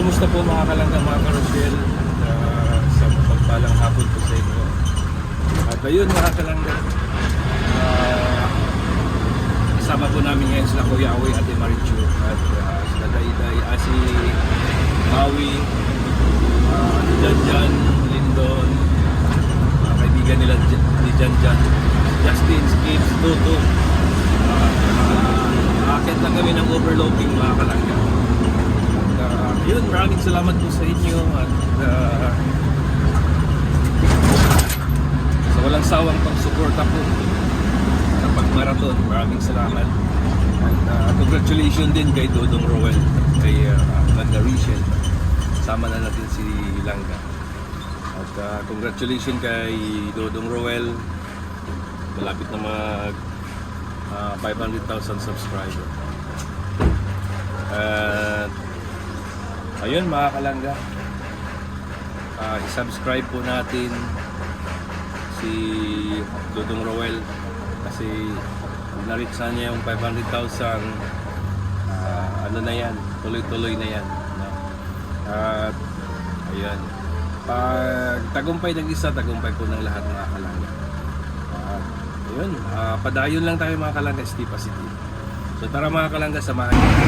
kumusta po mga kalangga, mga karosyel, sa mapagpalang hapon po sa inyo. At ayun mga kalangga, kasama po namin ngayon sila Kuya Awi, Ate Marichu, at sila Dayday, si Maui, Janjan, Lindon, mga kaibigan nila ni Janjan, Justin, Skips, Toto. Akit lang kami ng overloading mga kalangga. Yun, maraming salamat po sa inyo at sa walang sawang pagsuporta po sa pagmarathon. Maraming salamat. At congratulations din kay Dodong Roel, kay Langga Rachel. Sama na natin si Langga. At congratulations kay Dodong Roel. Malapit na mag 500,000 subscriber. At ayun mga kalangga, i-subscribe po natin si Dodong Roel kasi na-reach na niya yung 500,000. Ano na yan, tuloy-tuloy na yan, no? At ayun, pag tagumpay ng isa, tagumpay po ng lahat mga kalangga. Ayun, padayon lang tayo mga kalangga, Stipa City. So tara mga kalangga, samahan niyo.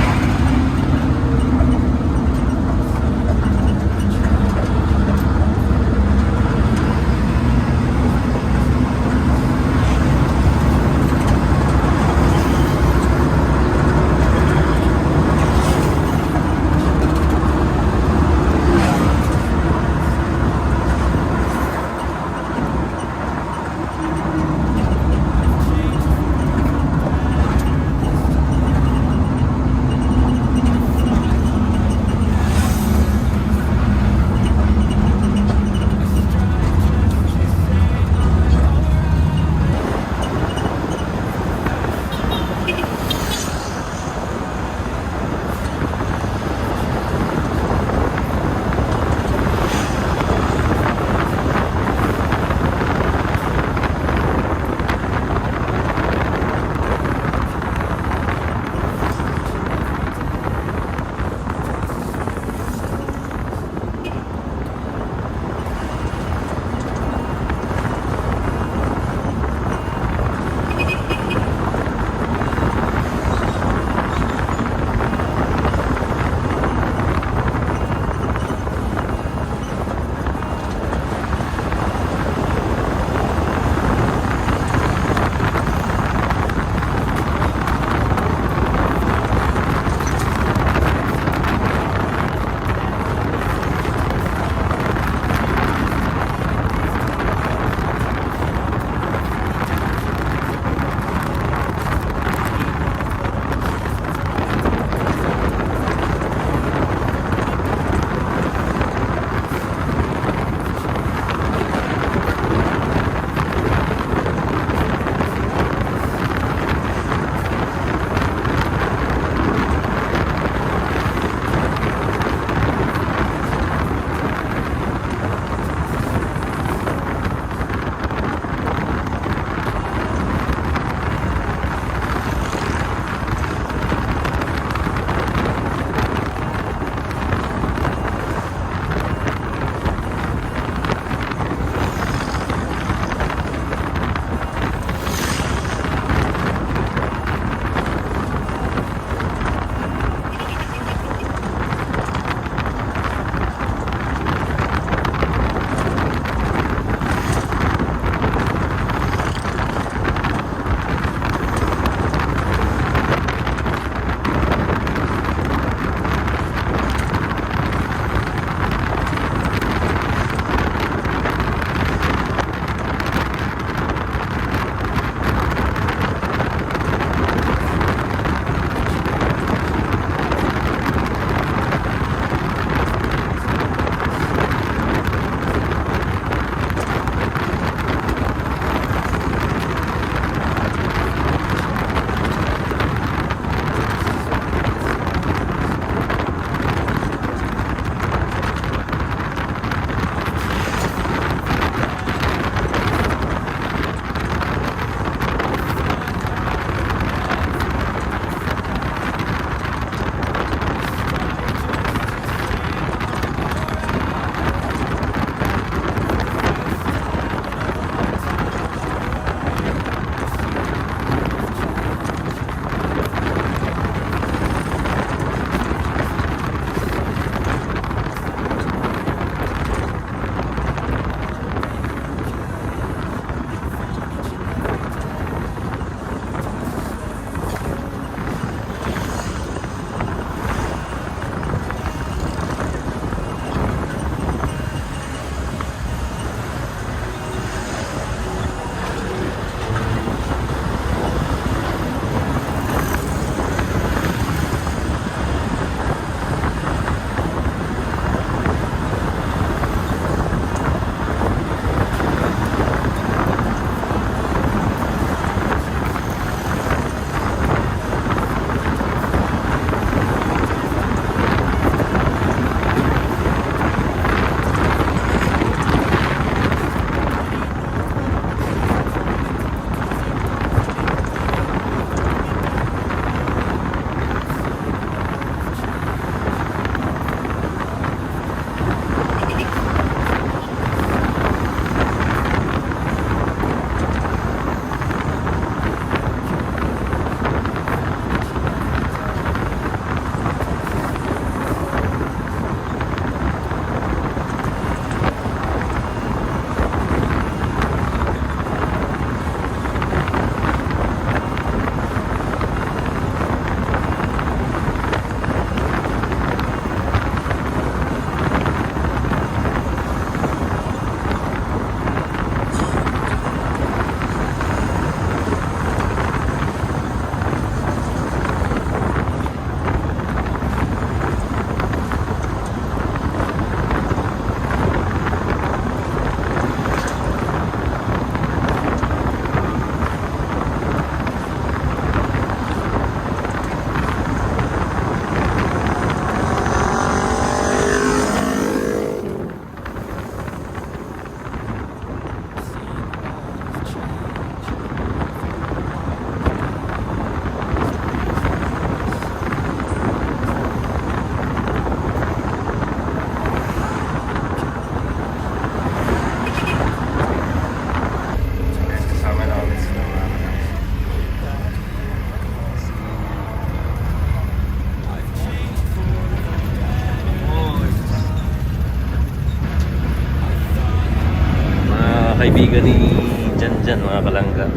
kaibigan ni Jan mga kalangga.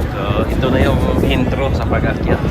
So ito na yung intro sa pag-akyat.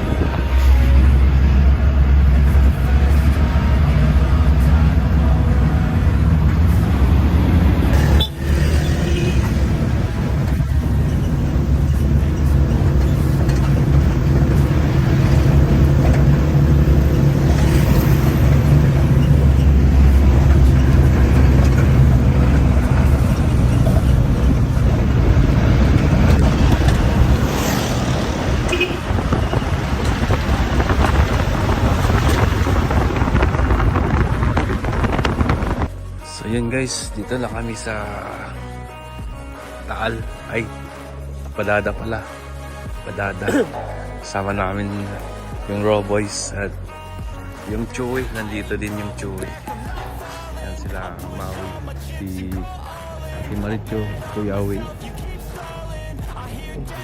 So yun guys, dito na kami sa Taal. Ay, Padada pala. Padada. Kasama namin yung Raw Boys at yung Chewy. Nandito din yung Chewy. Yan sila, Maui. Si Maricho, Kuya Awi.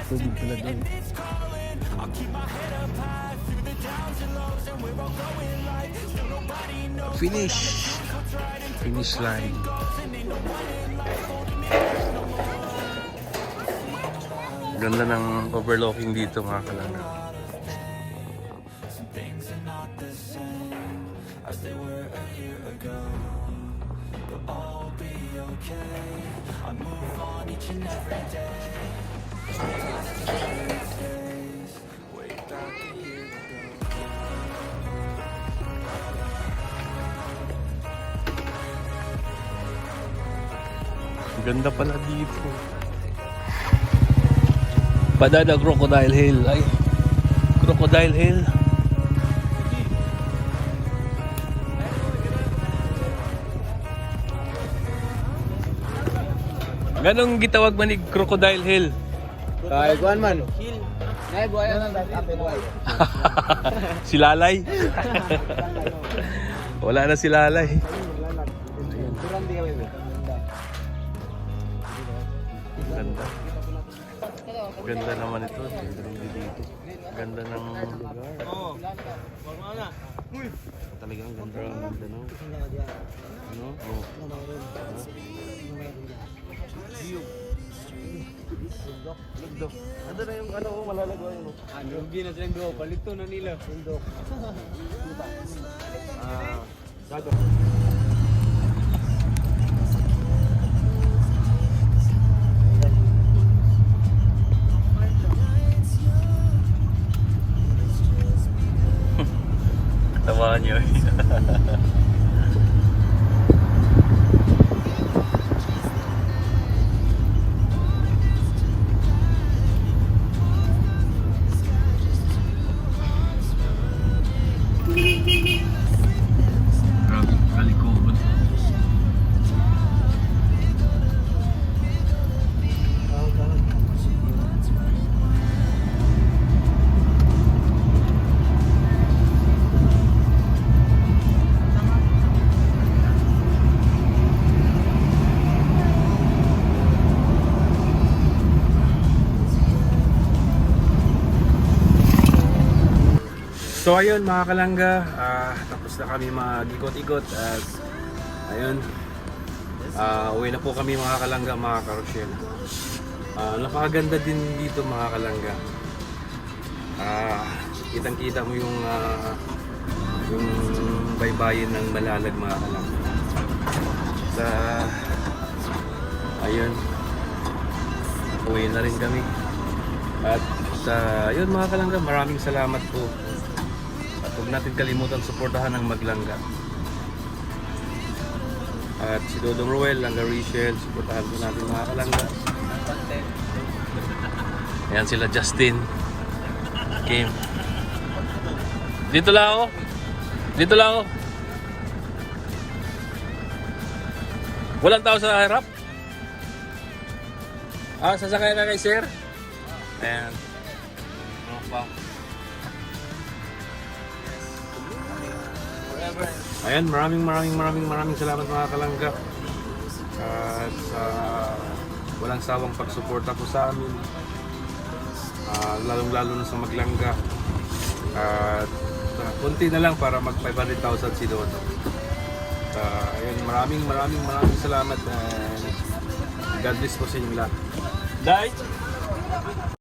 Tubig sila doon. Finish line. Ganda ng overlooking dito mga kalangga. Ganda pala dito. Padada Crocodile Hill. Ay, Crocodile Hill. Ganong gitawag man ni Crocodile Hill? Kaya kuan man. Hill. Nay buaya nang apel buaya. Si Lalay. Wala na si Lalay. Kurang di kami. Ganda. Ganda naman ito. Ganda ng lugar. Oo. Wag mo na. Uy. Talagang ganda ng Mindanao. Ano? Oh. Lugdok. Ano na yung ano malalagay mo? Ano rugi na silang duo, balito na nila. Lugdok. Dago. Tamaan nyo. Grabe, kalikoban. So ayun mga kalangga, tapos na kami mag-ikot-ikot at ayun, uwi na po kami mga kalangga, mga karosyel. Napakaganda din dito mga kalangga. Kitang-kita mo yung baybayin ng Malalag mga kalangga. Sa ayun, uwi na rin kami. At ayun mga kalangga, maraming salamat po. Huwag natin kalimutan suportahan ang Maglangga. At si Dodong Roel, Langga Rachel, suportahan po natin mga kalangga. Ayan sila Justin, Kim. Dito lang ako. Dito lang ako. Walang tao sa harap. Sasakay na kay sir. Ayan. Opa. Ayan, maraming salamat mga kalangga. At walang sawang pagsuporta po sa amin. Lalong-lalo na sa Maglangga. At kunti na lang para mag 500,000 si Dodo. Ayun, maraming salamat. God bless po sa inyong lahat. Dai!